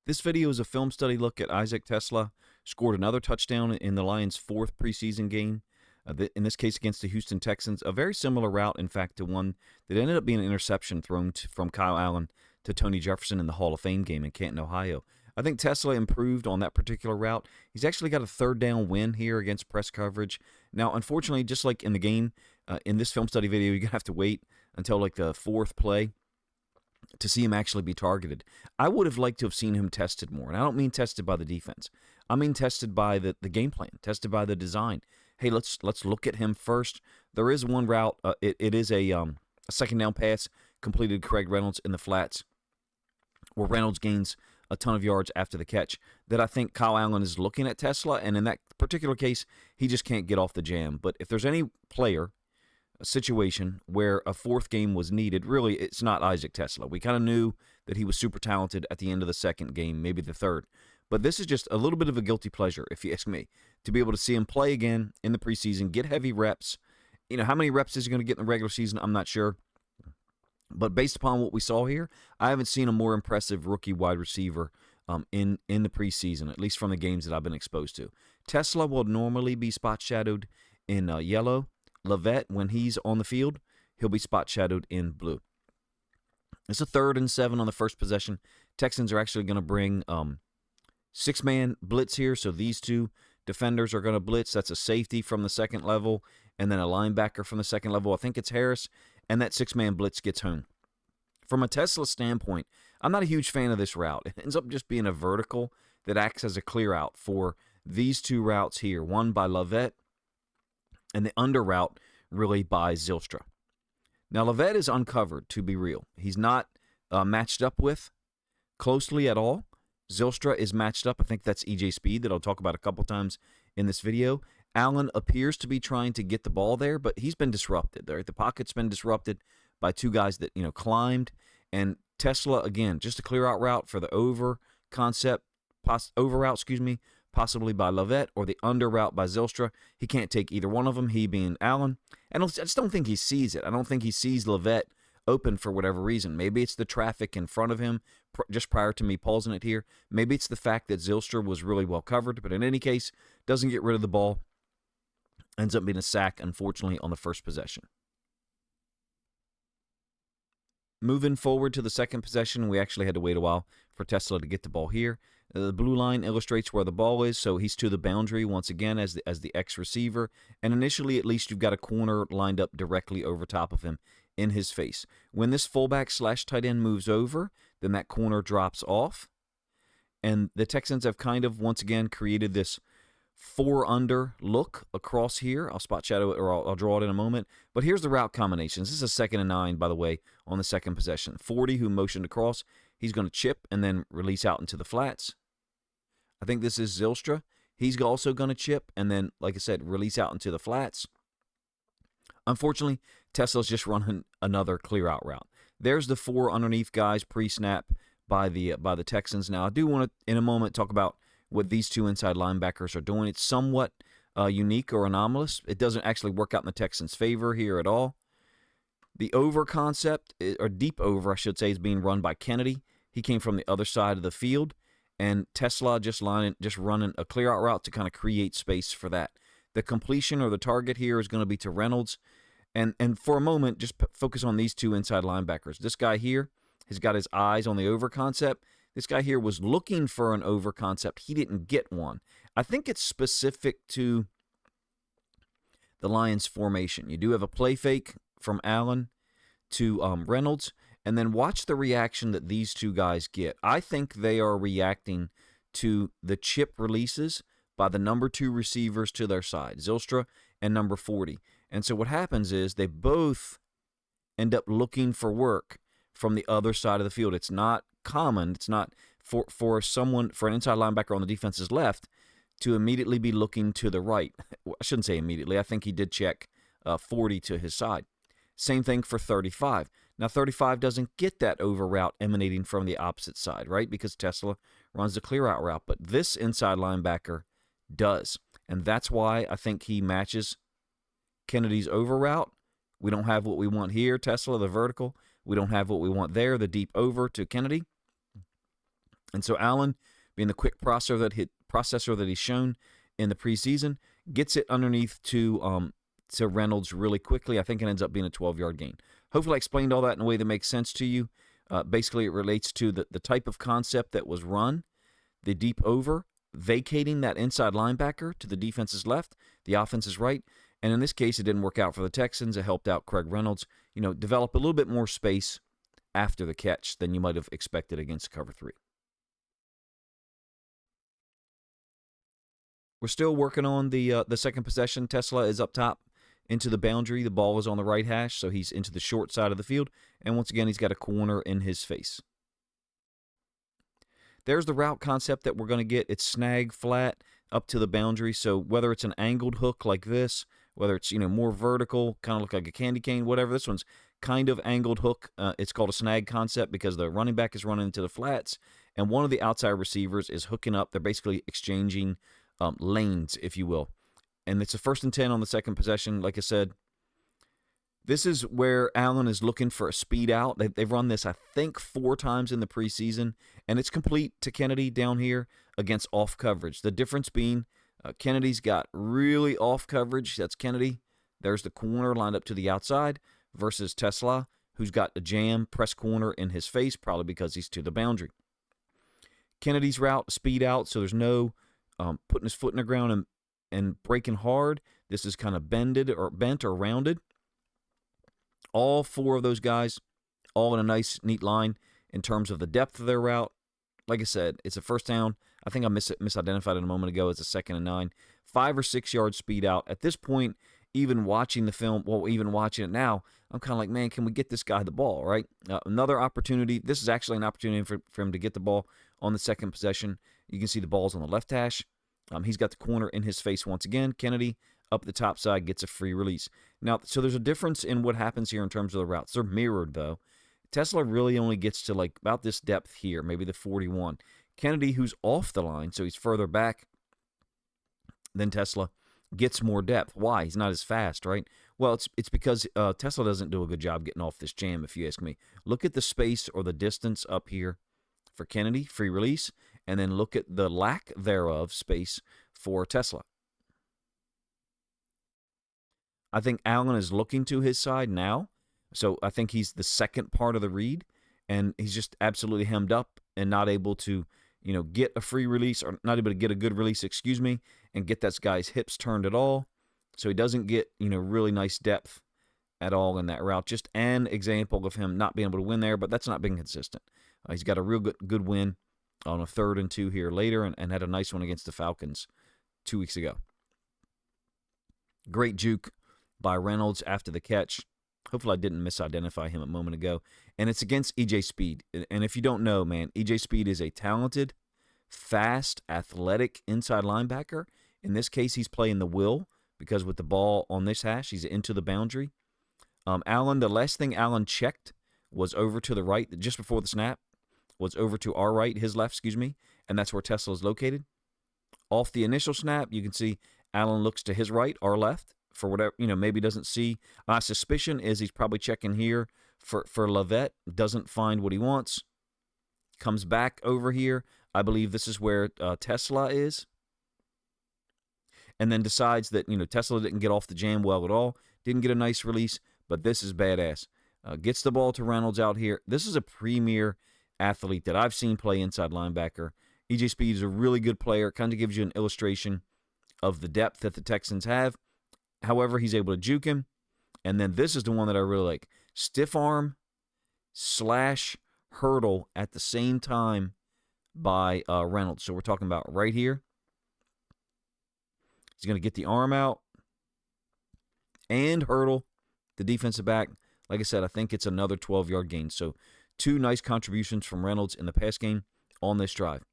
This video is a film study look at Isaac Teslaa. Scored another touchdown in the Lions' fourth preseason game, in this case against the Houston Texans. A very similar route, in fact, to one that ended up being an interception thrown from Kyle Allen to Tony Jefferson in the Hall of Fame game in Canton, Ohio. I think Teslaa improved on that particular route. He's actually got a third down win here against press coverage. Now, unfortunately, just like in the game, in this film study video, you're going to have to wait until like the fourth play to see him actually be targeted. I would have liked to have seen him tested more. And I don't mean tested by the defense. I mean tested by the game plan, tested by the design. Hey, let's look at him first. There is one route. It is a second down pass completed Craig Reynolds in the flats, where Reynolds gains a ton of yards after the catch, that I think Kyle Allen is looking at Teslaa, and in that particular case, he just can't get off the jam. But if there's any player, a situation where a fourth game was needed, really, it's not Isaac Teslaa. We kind of knew that he was super talented at the end of the second game, maybe the third. But this is just a little bit of a guilty pleasure, if you ask me, to be able to see him play again in the preseason, get heavy reps. You know, how many reps is he going to get in the regular season? I'm not sure. But based upon what we saw here, I haven't seen a more impressive rookie wide receiver in the preseason, at least from the games that I've been exposed to. Teslaa will normally be spot shadowed in yellow. Leavitt, when he's on the field, he'll be spot shadowed in blue. It's a 3rd and 7 on the first possession. Texans are actually going to bring six-man blitz here, so these two defenders are going to blitz. That's a safety from the second level, and then a linebacker from the second level. I think it's Harris, and that six-man blitz gets home. From a Teslaa standpoint, I'm not a huge fan of this route. It ends up just being a vertical that acts as a clear out for these two routes here, one by Leavitt and the under route really by Zylstra. Now, Leavitt is uncovered, to be real. He's not matched up with closely at all. Zylstra is matched up. I think that's EJ Speed that I'll talk about a couple times in this video. Allen appears to be trying to get the ball there, but he's been disrupted. The pocket's been disrupted by two guys that, climbed. And Teslaa, again, just a clear out route for the over route, possibly by Leavitt, or the under route by Zylstra. He can't take either one of them, he being Allen. I just don't think he sees it. I don't think he sees Leavitt open for whatever reason. Maybe it's the traffic in front of him just prior to me pausing it here. Maybe it's the fact that Zylstra was really well covered, but in any case, doesn't get rid of the ball. Ends up being a sack, unfortunately, on the first possession. Moving forward to the second possession, we actually had to wait a while for Teslaa to get the ball here. The blue line illustrates where the ball is, so he's to the boundary once again as the X receiver. And initially, at least, you've got a corner lined up directly over top of him in his face. When this fullback / tight end moves over, then that corner drops off. And the Texans have kind of, once again, created this 4-under look across here. I'll spot shadow it, or I'll draw it in a moment. But here's the route combinations. This is a 2nd and 9, by the way, on the second possession. 40, who motioned across. He's going to chip and then release out into the flats. I think this is Zylstra. He's also going to chip and then, like I said, release out into the flats. Unfortunately, Teslaa's just running another clear-out route. There's the 4 underneath guys pre-snap by the Texans. Now, I do want to, in a moment, talk about what these two inside linebackers are doing. It's somewhat unique or anomalous. It doesn't actually work out in the Texans' favor here at all. The over concept, or deep over, I should say, is being run by Kennedy. He came from the other side of the field, and Teslaa just running a clear-out route to kind of create space for that. The completion or the target here is going to be to Reynolds. And for a moment, just focus on these two inside linebackers. This guy here has got his eyes on the over concept. This guy here was looking for an over concept. He didn't get one. I think it's specific to the Lions formation. You do have a play fake from Allen to Reynolds, and then watch the reaction that these two guys get. I think they are reacting to the chip releases by the number 2 receivers to their side, Zylstra and number 40. And so what happens is they both end up looking for work from the other side of the field. It's not common. It's not for an inside linebacker on the defense's left to immediately be looking to the right. I shouldn't say immediately. I think he did check 40 to his side. Same thing for 35. Now, 35 doesn't get that over route emanating from the opposite side, right? Because Teslaa runs the clear out route. But this inside linebacker does. And that's why I think he matches Kennedy's over route. We don't have what we want here, Teslaa, the vertical. We don't have what we want there, the deep over to Kennedy. And so Allen, being the quick processor that he's shown in the preseason, gets it underneath to Reynolds really quickly. I think it ends up being a 12-yard gain. Hopefully I explained all that in a way that makes sense to you. Basically, it relates to the type of concept that was run, the deep over, vacating that inside linebacker to the defense's left, the offense's right. And in this case, it didn't work out for the Texans. It helped out Craig Reynolds, develop a little bit more space after the catch than you might have expected against cover 3. We're still working on the second possession. Teslaa is up top into the boundary. The ball is on the right hash, so he's into the short side of the field. And once again, he's got a corner in his face. There's the route concept that we're going to get. It's snag flat up to the boundary. So whether it's an angled hook like this, whether it's more vertical, kind of look like a candy cane, whatever. This one's kind of angled hook. It's called a snag concept because the running back is running into the flats, and one of the outside receivers is hooking up. They're basically exchanging lanes, if you will. And it's a 1st and 10 on the second possession. Like I said, this is where Allen is looking for a speed out. They've run this, I think, 4 times in the preseason, and it's complete to Kennedy down here against off coverage. The difference being Kennedy's got really off coverage. That's Kennedy. There's the corner lined up to the outside versus Teslaa, who's got a jam press corner in his face, probably because he's to the boundary. Kennedy's route, speed out, so there's no putting his foot in the ground and breaking hard. This is kind of bent or rounded. All 4 of those guys, all in a nice, neat line in terms of the depth of their route. Like I said, it's a first down. I think I misidentified it a moment ago as a 2nd and 9. 5 or 6 yard speed out. At this point, even watching the film, even watching it now, I'm kind of like, man, can we get this guy the ball, right? Another opportunity. This is actually an opportunity for him to get the ball on the second possession. You can see the ball's on the left hash. He's got the corner in his face once again. Kennedy up the top side gets a free release. Now, so there's a difference in what happens here in terms of the routes. They're mirrored, though. Teslaa really only gets to like about this depth here, maybe the 41. Kennedy, who's off the line, so he's further back than Teslaa, gets more depth. Why? He's not as fast, right? Well, it's because Teslaa doesn't do a good job getting off this jam, if you ask me. Look at the space or the distance up here for Kennedy, free release, and then look at the lack thereof space for Teslaa. I think Allen is looking to his side now, so I think he's the second part of the read, and he's just absolutely hemmed up and not able to, get a free release, or not able to get a good release, and get that guy's hips turned at all. So he doesn't get, really nice depth at all in that route. Just an example of him not being able to win there, but that's not being consistent. He's got a real good win on a 3rd and 2 here later, and had a nice one against the Falcons 2 weeks ago. Great juke by Reynolds after the catch. Hopefully I didn't misidentify him a moment ago. And it's against E.J. Speed. And if you don't know, man, E.J. Speed is a talented, fast, athletic inside linebacker. In this case, he's playing the will because with the ball on this hash, he's into the boundary. Allen, the last thing Allen checked was over to the right, just before the snap, was over to our right, his left, and that's where Teslaa is located. Off the initial snap, you can see Allen looks to his right, our left, for whatever, maybe doesn't see. My suspicion is he's probably checking here for Levet, doesn't find what he wants, comes back over here. I believe this is where Teslaa is, and then decides that, Teslaa didn't get off the jam well at all, didn't get a nice release, but this is badass. Gets the ball to Reynolds out here. This is a premier athlete that I've seen play inside linebacker. E.J. Speed is a really good player. Kind of gives you an illustration of the depth that the Texans have. However, he's able to juke him. And then this is the one that I really like. Stiff arm / hurdle at the same time by Reynolds. So we're talking about right here. He's going to get the arm out and hurdle the defensive back. Like I said, I think it's another 12-yard gain. So 2 nice contributions from Reynolds in the pass game on this drive.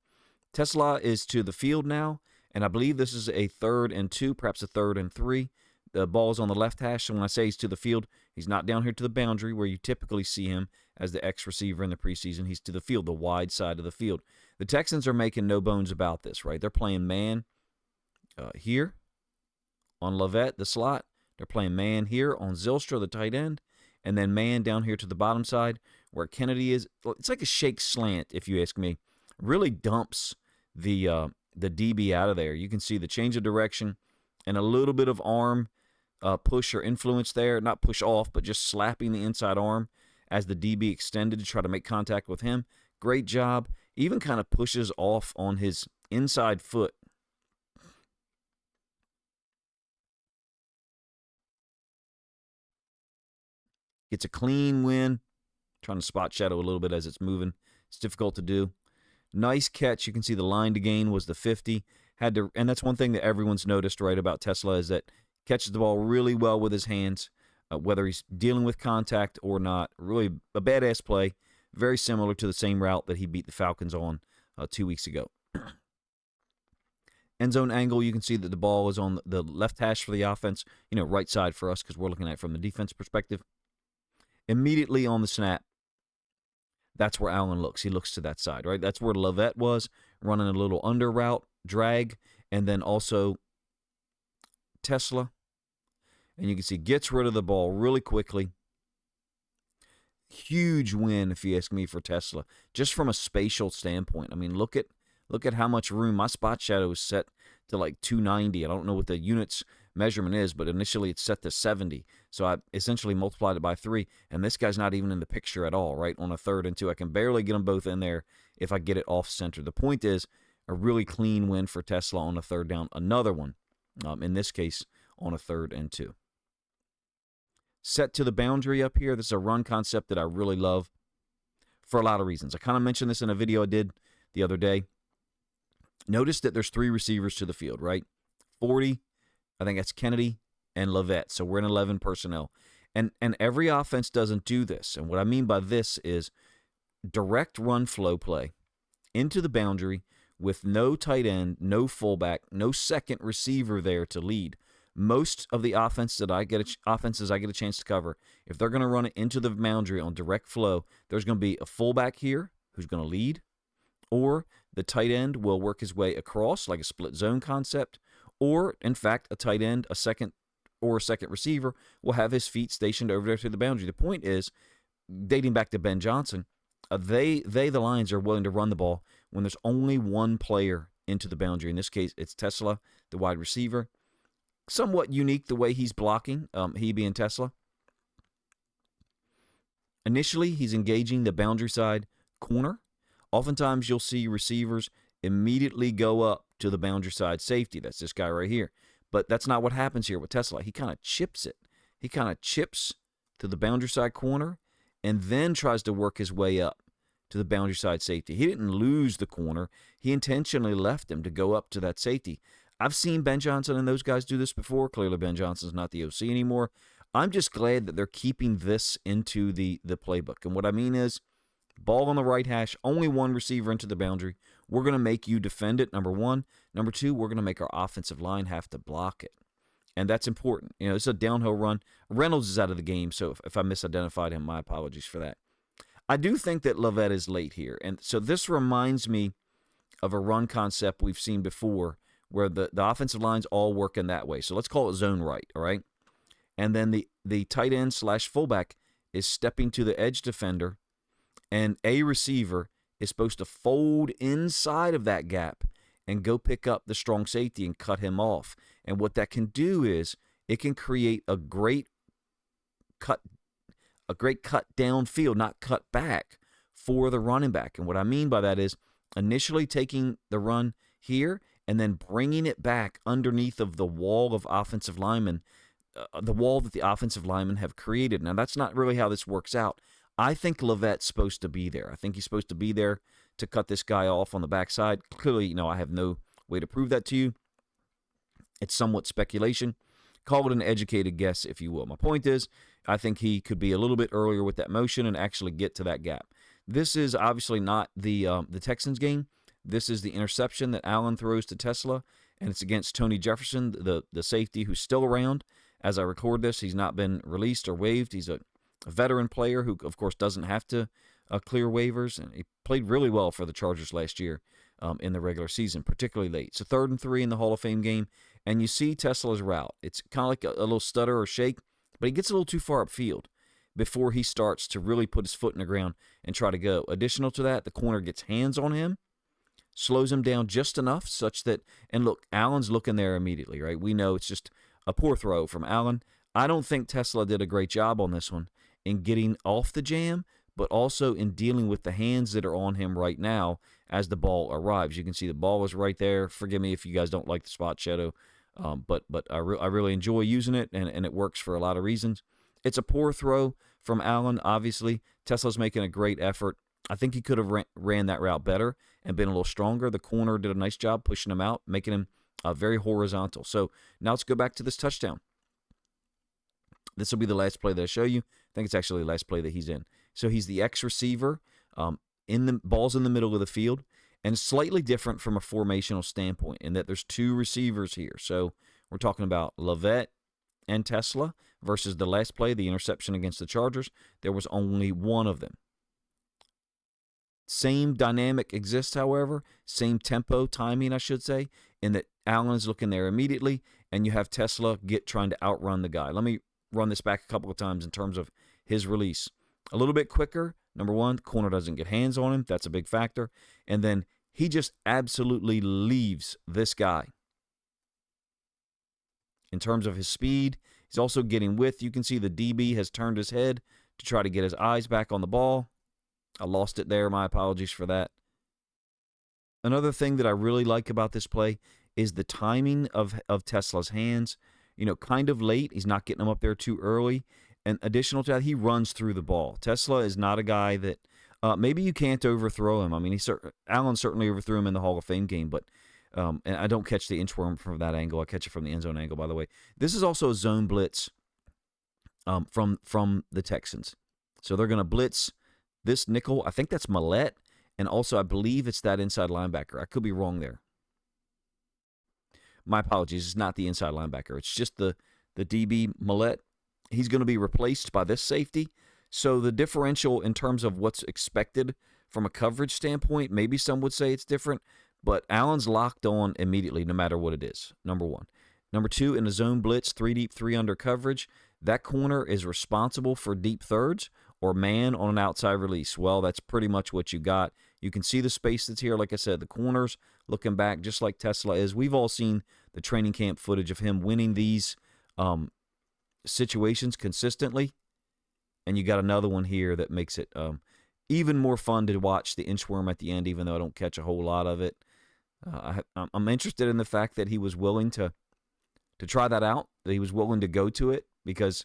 Teslaa is to the field now, and I believe this is a 3rd and 2, perhaps a 3rd and 3. The ball is on the left hash, so when I say he's to the field, he's not down here to the boundary where you typically see him as the X receiver in the preseason. He's to the field, the wide side of the field. The Texans are making no bones about this, right? They're playing man here on Levet, the slot. They're playing man here on Zylstra, the tight end, and then man down here to the bottom side where Kennedy is. It's like a shake slant, if you ask me. really dumps the DB out of there. You can see the change of direction and a little bit of arm push or influence there. Not push off, but just slapping the inside arm as the DB extended to try to make contact with him. Great job. Even kind of pushes off on his inside foot. Gets a clean win. Trying to spot shadow a little bit as it's moving. It's difficult to do. Nice catch. You can see the line to gain was the 50. And that's one thing that everyone's noticed, right, about Teslaa is that catches the ball really well with his hands, whether he's dealing with contact or not. Really a badass play. Very similar to the same route that he beat the Falcons on 2 weeks ago. End zone angle, you can see that the ball is on the left hash for the offense, right side for us because we're looking at it from the defense perspective. Immediately on the snap, that's where Allen looks. He looks to that side, right? That's where Lovett was, running a little under route, drag, and then also Teslaa. And you can see gets rid of the ball really quickly. Huge win, if you ask me, for Teslaa, just from a spatial standpoint. I mean, look at how much room. My spot shadow is set to like 290. I don't know what the unit's measurement is, but initially it's set to 70. So I essentially multiplied it by 3, and this guy's not even in the picture at all, right, on a 3rd and 2. I can barely get them both in there if I get it off center. The point is a really clean win for Teslaa on a 3rd down. Another one, in this case, on a 3rd and 2. Set to the boundary up here. This is a run concept that I really love for a lot of reasons. I kind of mentioned this in a video I did the other day. Notice that there's 3 receivers to the field, right? 40, I think that's Kennedy and Lovett. So we're in 11 personnel. And every offense doesn't do this. And what I mean by this is direct run flow play into the boundary with no tight end, no fullback, no second receiver there to lead. Most of the offenses I get a chance to cover, if they're going to run it into the boundary on direct flow, there's going to be a fullback here who's going to lead, or the tight end will work his way across like a split zone concept, or, in fact, a tight end, a second receiver will have his feet stationed over there to the boundary. The point is, dating back to Ben Johnson, the Lions, are willing to run the ball when there's only one player into the boundary. In this case, it's Teslaa, the wide receiver. Somewhat unique the way he's blocking, he being Teslaa. Initially, he's engaging the boundary side corner. Oftentimes, you'll see receivers immediately go up to the boundary side safety. That's this guy right here. But that's not what happens here with Teslaa. He kind of chips it. He kind of chips to the boundary side corner and then tries to work his way up to the boundary side safety. He didn't lose the corner. He intentionally left him to go up to that safety. I've seen Ben Johnson and those guys do this before. Clearly, Ben Johnson's not the OC anymore. I'm just glad that they're keeping this into the playbook. And what I mean is, ball on the right hash, only one receiver into the boundary. We're going to make you defend it, number one. Number two, we're going to make our offensive line have to block it. And that's important. It's a downhill run. Reynolds is out of the game, so if I misidentified him, my apologies for that. I do think that Lovett is late here. And so this reminds me of a run concept we've seen before where the offensive lines all work in that way. So let's call it zone right, all right? And then the tight end / fullback is stepping to the edge defender, and a receiver is supposed to fold inside of that gap and go pick up the strong safety and cut him off. And what that can do is it can create a great cut downfield, not cut back, for the running back. And what I mean by that is initially taking the run here and then bringing it back underneath of the wall of offensive linemen, the wall that the offensive linemen have created. Now, that's not really how this works out. I think Lovett's supposed to be there. I think he's supposed to be there to cut this guy off on the backside. Clearly, I have no way to prove that to you. It's somewhat speculation. Call it an educated guess, if you will. My point is, I think he could be a little bit earlier with that motion and actually get to that gap. This is obviously not the Texans game. This is the interception that Allen throws to Teslaa, and it's against Tony Jefferson, the safety who's still around. As I record this, he's not been released or waived. He's a veteran player who, of course, doesn't have to clear waivers, and he played really well for the Chargers last year in the regular season, particularly late. So 3rd and 3 in the Hall of Fame game, and you see Teslaa's route. It's kind of like a little stutter or shake, but he gets a little too far upfield before he starts to really put his foot in the ground and try to go. Additional to that, the corner gets hands on him, slows him down just enough such that, and look, Allen's looking there immediately, right? We know it's just a poor throw from Allen. I don't think Teslaa did a great job on this one in getting off the jam, but also in dealing with the hands that are on him right now as the ball arrives. You can see the ball is right there. Forgive me if you guys don't like the spot shadow, but I really enjoy using it, and it works for a lot of reasons. It's a poor throw from Allen, obviously. Teslaa's making a great effort. I think he could have ran that route better and been a little stronger. The corner did a nice job pushing him out, making him very horizontal. So now let's go back to this touchdown. This will be the last play that I show you. I think it's actually the last play that he's in. So he's the X receiver. Ball's in the middle of the field, and slightly different from a formational standpoint in that there's two receivers here. So we're talking about Levet and Teslaa versus the last play, the interception against the Chargers. There was only one of them. Same dynamic exists, however, same tempo, timing, I should say, in that Allen's looking there immediately, and you have Teslaa trying to outrun the guy. Let me run this back a couple of times in terms of his release. A little bit quicker. Number one, corner doesn't get hands on him. That's a big factor. And then he just absolutely leaves this guy. In terms of his speed, he's also getting width. You can see the DB has turned his head to try to get his eyes back on the ball. I lost it there. My apologies for that. Another thing that I really like about this play is the timing of Teslaa's hands. Kind of late. He's not getting them up there too early. And additional to that, he runs through the ball. Teslaa is not a guy that maybe you can't overthrow him. I mean, Allen certainly overthrew him in the Hall of Fame game, but and I don't catch the inchworm from that angle. I catch it from the end zone angle, by the way. This is also a zone blitz from the Texans. So they're going to blitz this nickel. I think that's Millette, and also I believe it's that inside linebacker. I could be wrong there. My apologies. It's not the inside linebacker. It's just the DB Millette. He's going to be replaced by this safety. So the differential in terms of what's expected from a coverage standpoint, maybe some would say it's different, but Allen's locked on immediately no matter what it is, number one. Number two, in a zone blitz, 3 deep, 3 under coverage, that corner is responsible for deep thirds or man on an outside release. Well, that's pretty much what you got. You can see the space that's here. Like I said, the corners looking back just like Teslaa is. We've all seen the training camp footage of him winning these situations consistently. And you got another one here that makes it even more fun to watch the inchworm at the end, even though I don't catch a whole lot of it. I'm interested in the fact that he was willing to try that out, that he was willing to go to it, because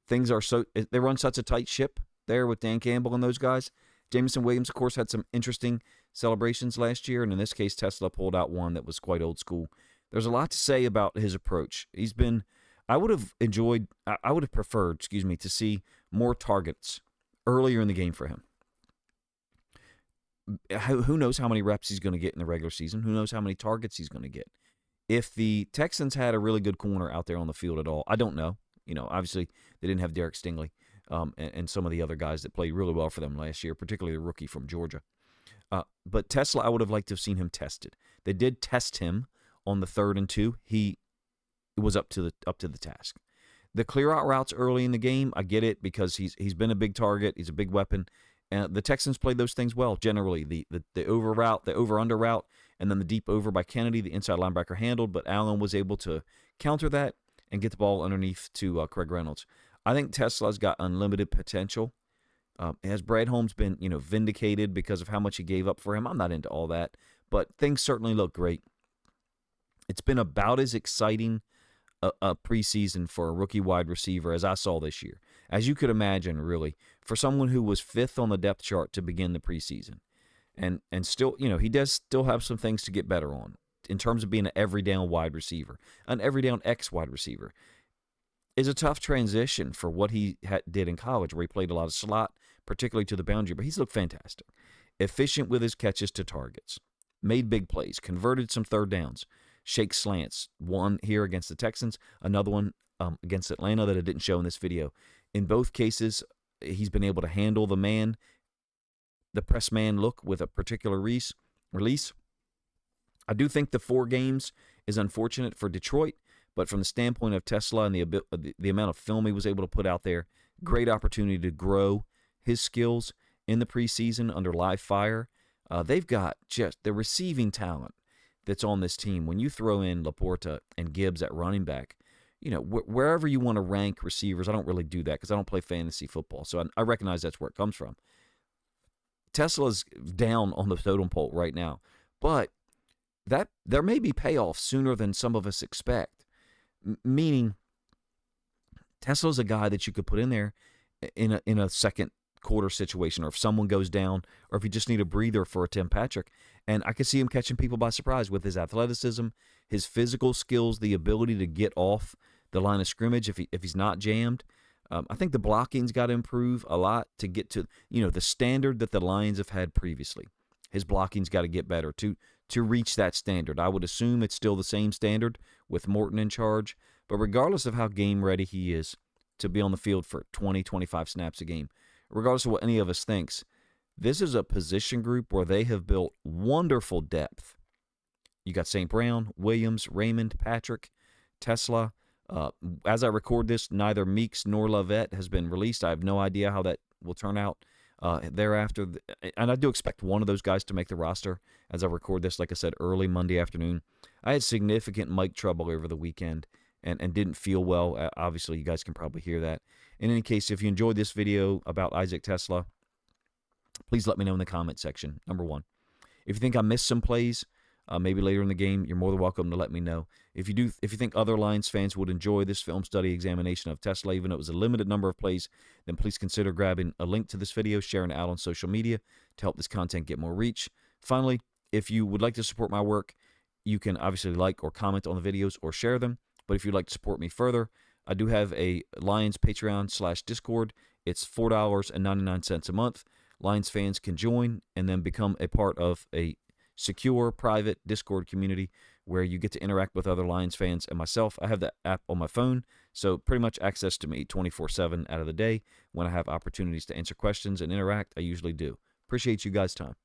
things are they run such a tight ship there with Dan Campbell and those guys. Jameson Williams, of course, had some interesting celebrations last year, and in this case, Teslaa pulled out one that was quite old school. There's a lot to say about his approach. I would have preferred, to see more targets earlier in the game for him. Who knows how many reps he's going to get in the regular season? Who knows how many targets he's going to get? If the Texans had a really good corner out there on the field at all, I don't know. Obviously, they didn't have Derek Stingley and some of the other guys that played really well for them last year, particularly the rookie from Georgia. But Teslaa, I would have liked to have seen him tested. They did test him on the 3rd and 2. He was up to the task. The clear out routes early in the game, I get it, because he's been a big target. He's a big weapon. And the Texans played those things well, generally. The over route, the over-under route, and then the deep over by Kennedy, the inside linebacker handled, but Allen was able to counter that and get the ball underneath to Craig Reynolds. I think Teslaa's got unlimited potential. Has Brad Holmes been, vindicated because of how much he gave up for him? I'm not into all that, but things certainly look great. It's been about as exciting a preseason for a rookie wide receiver as I saw this year, as you could imagine, really, for someone who was 5th on the depth chart to begin the preseason. And still, he does still have some things to get better on in terms of being an every down wide receiver. An every down X wide receiver is a tough transition for what he did in college, where he played a lot of slot, particularly to the boundary, but he's looked fantastic. Efficient with his catches to targets, made big plays, converted some 3rd downs, shake slants, one here against the Texans, another one against Atlanta that I didn't show in this video. In both cases, he's been able to handle the press man look with a particular release. I do think the 4 games is unfortunate for Detroit, but from the standpoint of Teslaa and the amount of film he was able to put out there, great opportunity to grow his skills in the preseason under live fire. They've got just the receiving talent that's on this team. When you throw in Laporta and Gibbs at running back, wherever you want to rank receivers, I don't really do that because I don't play fantasy football. So I recognize that's where it comes from. Tesla's down on the totem pole right now, but that there may be payoff sooner than some of us expect. Meaning, Tesla's a guy that you could put in there in a second quarter situation, or if someone goes down, or if you just need a breather for a Tim Patrick. And I could see him catching people by surprise with his athleticism, his physical skills, the ability to get off the line of scrimmage if he's not jammed. I think the blocking's got to improve a lot to get to the standard that the Lions have had previously. His blocking's got to get better to reach that standard. I would assume it's still the same standard with Morton in charge, but regardless of how game ready he is to be on the field for 20, 25 snaps a game, regardless of what any of us thinks, this is a position group where they have built wonderful depth. You got St. Brown, Williams, Raymond, Patrick, Teslaa. As I record this, neither Meeks nor Lovett has been released. I have no idea how that will turn out thereafter. And I do expect one of those guys to make the roster as I record this, like I said, early Monday afternoon. I had significant mic trouble over the weekend and didn't feel well. Obviously, you guys can probably hear that. In any case, if you enjoyed this video about Isaac Teslaa, please let me know in the comment section, number one. If you think I missed some plays, maybe later in the game, you're more than welcome to let me know. If you think other Lions fans would enjoy this film study examination of Teslaa, even though it was a limited number of plays, then please consider grabbing a link to this video, sharing it out on social media to help this content get more reach. Finally, if you would like to support my work, you can obviously like or comment on the videos or share them. But if you'd like to support me further, I do have a Lions Patreon/Discord. It's $4.99 a month. Lions fans can join and then become a part of a secure, private Discord community where you get to interact with other Lions fans and myself. I have the app on my phone, so pretty much access to me 24/7 out of the day. When I have opportunities to answer questions and interact, I usually do. Appreciate you guys' time.